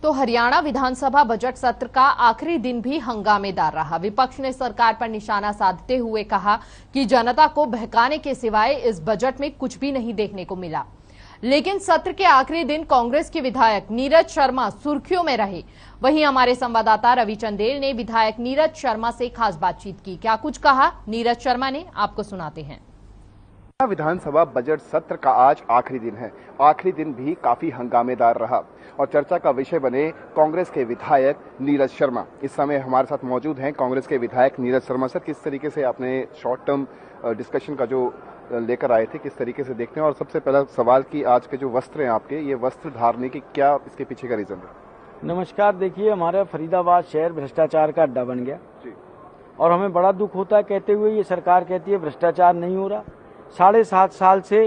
तो हरियाणा विधानसभा बजट सत्र का आखिरी दिन भी हंगामेदार रहा। विपक्ष ने सरकार पर निशाना साधते हुए कहा कि जनता को बहकाने के सिवाय इस बजट में कुछ भी नहीं देखने को मिला। लेकिन सत्र के आखिरी दिन कांग्रेस के विधायक नीरज शर्मा सुर्खियों में रहे। वहीं हमारे संवाददाता रवि चंदेल ने विधायक नीरज शर्मा से खास बातचीत की। क्या कुछ कहा नीरज शर्मा ने, आपको सुनाते हैं। विधानसभा बजट सत्र का आज आखिरी दिन है। आखिरी दिन भी काफी हंगामेदार रहा और चर्चा का विषय बने कांग्रेस के विधायक नीरज शर्मा। इस समय हमारे साथ मौजूद हैं कांग्रेस के विधायक नीरज शर्मा। सर, किस तरीके से आपने शॉर्ट टर्म डिस्कशन का जो लेकर आए थे, किस तरीके से देखते हैं? और सबसे पहला सवाल कि आज के जो वस्त्र हैं आपके, ये वस्त्र धारने की क्या इसके पीछे का रीजन है? नमस्कार। देखिए, हमारा फरीदाबाद शहर भ्रष्टाचार का अड्डा बन गया जी। और हमें बड़ा दुख होता है कहते हुए, ये सरकार कहती है भ्रष्टाचार नहीं हो रहा। 7.5 साल से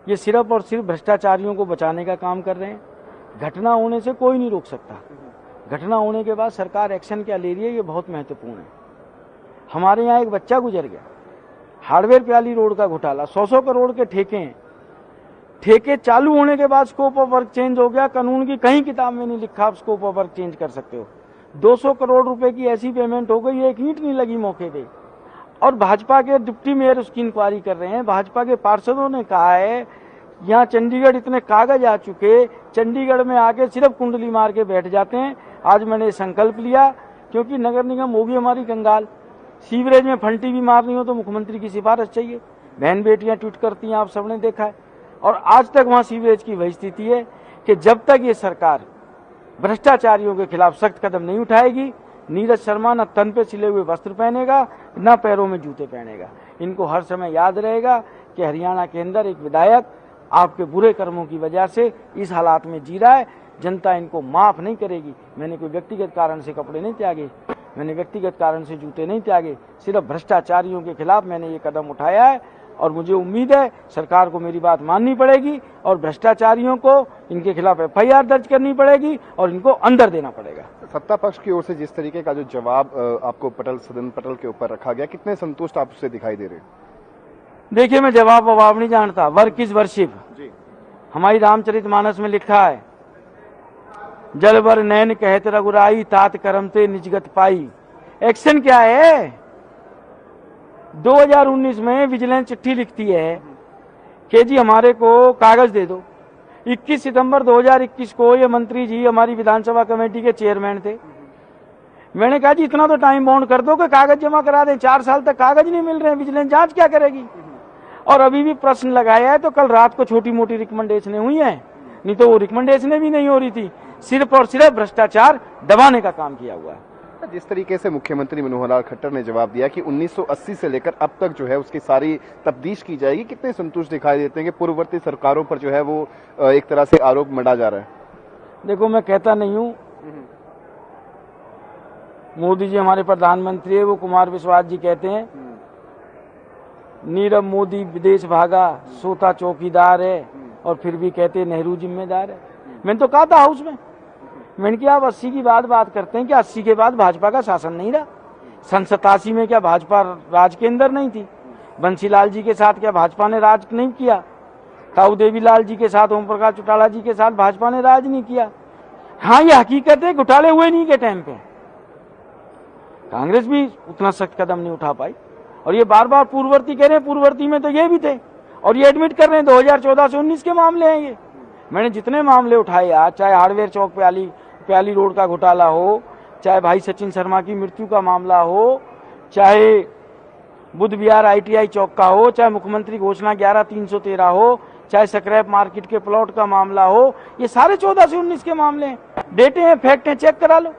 ये सिर्फ और सिर्फ भ्रष्टाचारियों को बचाने का काम कर रहे हैं। घटना होने से कोई नहीं रोक सकता। घटना होने के बाद सरकार एक्शन क्या ले रही है, ये बहुत महत्वपूर्ण है। हमारे यहाँ एक बच्चा गुजर गया, हार्डवेयर प्याली रोड का घोटाला, 100 करोड़ के ठेके हैं। ठेके चालू होने के बाद स्कोप ऑफ वर्क चेंज हो गया। कानून की कहीं किताब में नहीं लिखा आप स्कोप ऑफ वर्क चेंज कर सकते हो। 200 करोड़ रुपए की ऐसी पेमेंट हो गई, एक ईंट नहीं लगी मौके पे। और भाजपा के डिप्टी मेयर उसकी इंक्वायरी कर रहे हैं। भाजपा के पार्षदों ने कहा है यहाँ चंडीगढ़ इतने कागज आ चुके, चंडीगढ़ में आके सिर्फ कुंडली मार के बैठ जाते हैं। आज मैंने संकल्प लिया, क्योंकि नगर निगम होगी हमारी कंगाल। सीवरेज में फंटी भी मारनी हो तो मुख्यमंत्री की सिफारिश चाहिए। बहन बेटियां ट्वीट करती हैं, आप सबने देखा है। और आज तक वहां सीवरेज की वही स्थिति है कि जब तक ये सरकार भ्रष्टाचारियों के खिलाफ सख्त कदम नहीं उठाएगी, नीरज शर्मा न तन पे सिले हुए वस्त्र पहनेगा, न पैरों में जूते पहनेगा। इनको हर समय याद रहेगा कि हरियाणा के अंदर एक विधायक आपके बुरे कर्मों की वजह से इस हालात में जी रहा है। जनता इनको माफ नहीं करेगी। मैंने कोई व्यक्तिगत कारण से कपड़े नहीं त्यागे, मैंने व्यक्तिगत कारण से जूते नहीं त्यागे, सिर्फ भ्रष्टाचारियों के खिलाफ मैंने ये कदम उठाया है। और मुझे उम्मीद है सरकार को मेरी बात माननी पड़ेगी और भ्रष्टाचारियों को इनके खिलाफ FIR दर्ज करनी पड़ेगी और इनको अंदर देना पड़ेगा। सत्ता पक्ष की ओर से जिस तरीके का जो जवाब आपको सदन पटल के ऊपर रखा गया, कितने संतुष्ट आप उससे दिखाई दे रहे हैं? देखिए, मैं जवाब ववाब नहीं जानता। Work is worship. हमारी रामचरितमानस में लिखा है, जल बर नैन कहत रघुराई, तात करम ते निजगत पाई। एक्शन क्या है? 2019 में विजिलेंस चिट्ठी लिखती है कि जी हमारे को कागज दे दो। 21 सितंबर 2021 को ये मंत्री जी हमारी विधानसभा कमेटी के चेयरमैन थे। मैंने कहा जी इतना तो टाइम बाउंड कर दो कि कागज जमा करा दें। 4 साल तक कागज नहीं मिल रहे हैं, विजिलेंस जांच क्या करेगी? और अभी भी प्रश्न लगाया है तो कल रात को छोटी मोटी रिकमेंडेशनें हुई हैं, नहीं तो वो रिकमेंडेशनें भी नहीं हो रही थी। सिर्फ और सिर्फ भ्रष्टाचार दबाने का काम किया हुआ है। जिस तरीके से मुख्यमंत्री मनोहर लाल खट्टर ने जवाब दिया कि 1980 से लेकर अब तक जो है उसकी सारी तफ्तीश की जाएगी, कितने संतुष्ट दिखाई देते हैं कि पूर्ववर्ती सरकारों पर जो है वो एक तरह से आरोप मढ़ा जा रहा है? देखो, मैं कहता नहीं हूँ, मोदी जी हमारे प्रधानमंत्री है, वो कुमार विश्वास जी कहते हैं नीरव मोदी विदेश भागा, सोता चौकीदार है, और फिर भी कहते नेहरू जिम्मेदार है। मैंने तो कहा था हाउस में, मैंने कहा आप 80 की बात करते हैं कि 80 के बाद भाजपा का शासन नहीं रहा। 87 में क्या भाजपा राज के अंदर नहीं थी? बंसीलाल जी के साथ क्या भाजपा ने राज नहीं किया? ताऊ देवीलाल जी के साथ, ओम प्रकाश चौटाला जी के साथ भाजपा ने राज नहीं किया? हाँ, ये हकीकत है, घोटाले हुए नहीं के टाइम पे कांग्रेस भी उतना सख्त कदम नहीं उठा पाई। और ये बार बार पूर्ववर्ती कह रहे हैं, पूर्ववर्ती में तो ये भी थे और ये एडमिट कर रहे हैं 2014 से 19 के मामले हैं ये। मैंने जितने मामले उठाए आज, चाहे हार्डवेयर चौक प्याली रोड का घोटाला हो, चाहे भाई सचिन शर्मा की मृत्यु का मामला हो, चाहे बुद्ध विहार ITI चौक का हो, चाहे मुख्यमंत्री घोषणा 11/313 हो, चाहे स्क्रैप मार्केट के प्लॉट का मामला हो, ये सारे 14 से 19 के मामले हैं। डेटे हैं, फैक्ट हैं, चेक करा लो।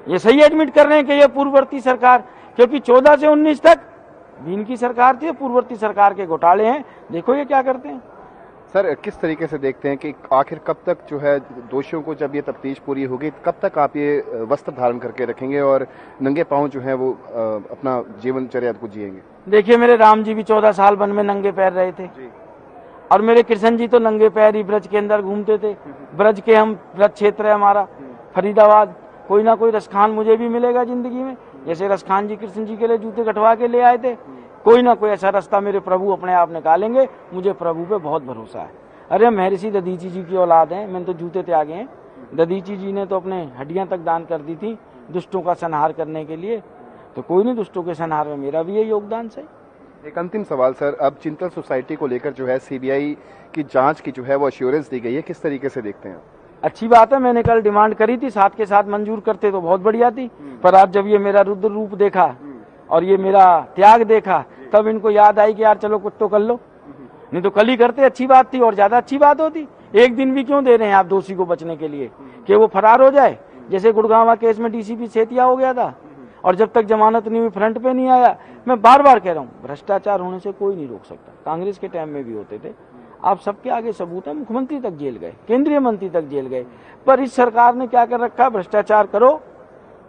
ये सही एडमिट कर रहे हैं कि ये पूर्ववर्ती सरकार, क्योंकि 14 से 19 तक भी इनकी सरकार थी, पूर्ववर्ती सरकार के घोटाले हैं। देखो ये क्या करते हैं। सर, किस तरीके से देखते हैं कि आखिर कब तक जो है दोषियों को, जब ये तफ्तीश पूरी होगी, कब तक आप ये वस्त्र धारण करके रखेंगे और नंगे पांव जो है वो अपना जीवनचर्या को जिएंगे? देखिए, मेरे राम जी भी 14 साल वन में नंगे पैर रहे थे जी। और मेरे कृष्ण जी तो नंगे पैर ही ब्रज के अंदर घूमते थे। ब्रज के हम ब्रज क्षेत्र है हमारा फरीदाबाद, कोई ना कोई रसखान मुझे भी मिलेगा जिंदगी में। जैसे रसखान जी कृष्ण जी के लिए जूते कटवा के ले आए थे, कोई ना कोई ऐसा रास्ता मेरे प्रभु अपने आप निकालेंगे। मुझे प्रभु पे बहुत भरोसा है। अरे हम महर्षि दधीची जी की औलाद हैं, मैंने तो जूते त्यागे हैं। ददीची जी ने तो अपने हड्डियां तक दान कर दी थी दुष्टों का संहार करने के लिए, तो कोई नहीं, दुष्टों के संहार में मेरा भी ये योगदान सही। एक अंतिम सवाल सर, अब चिंतन सोसाइटी को लेकर जो है सीबीआई की जांच की जो है वो अश्योरेंस दी गई है, किस तरीके से देखते हैं? अच्छी बात है, मैंने कल डिमांड करी थी, साथ के साथ मंजूर करते तो बहुत बढ़िया थी, पर आज जब ये मेरा रुद्र रूप देखा और ये मेरा त्याग देखा तब इनको याद आई कि यार चलो कुछ तो कर लो, नहीं तो कल ही करते अच्छी बात थी और ज्यादा अच्छी बात होती। एक दिन भी क्यों दे रहे हैं आप दोषी को बचने के लिए कि वो फरार हो जाए, जैसे गुड़गांव केस में डीसीपी सेतिया हो गया था और जब तक जमानत नहीं हुई फ्रंट पे नहीं आया। मैं बार बार कह रहा हूँ भ्रष्टाचार होने से कोई नहीं रोक सकता, कांग्रेस के टाइम में भी होते थे, आप सबके आगे सबूत है, मुख्यमंत्री तक जेल गए, केंद्रीय मंत्री तक जेल गए, पर इस सरकार ने क्या कर रखा, भ्रष्टाचार करो,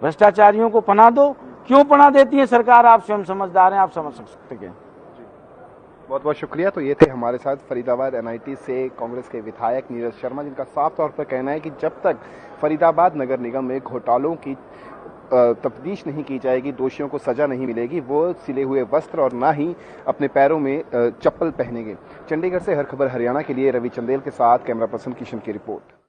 भ्रष्टाचारियों को पनाह दो। क्यों पनाह देती है सरकार, आप स्वयं समझदार हैं, आप समझ सकते हैं। बहुत बहुत शुक्रिया। तो ये थे हमारे साथ फरीदाबाद एनआईटी से कांग्रेस के विधायक नीरज शर्मा, जिनका साफ तौर पर कहना है कि जब तक फरीदाबाद नगर निगम में घोटालों की तफ्तीश नहीं की जाएगी, दोषियों को सजा नहीं मिलेगी, वो सिले हुए वस्त्र और ना ही अपने पैरों में चप्पल पहनेंगे। चंडीगढ़ से हर खबर हरियाणा के लिए रवि चंदेल के साथ कैमरा पर्सन किशन की रिपोर्ट।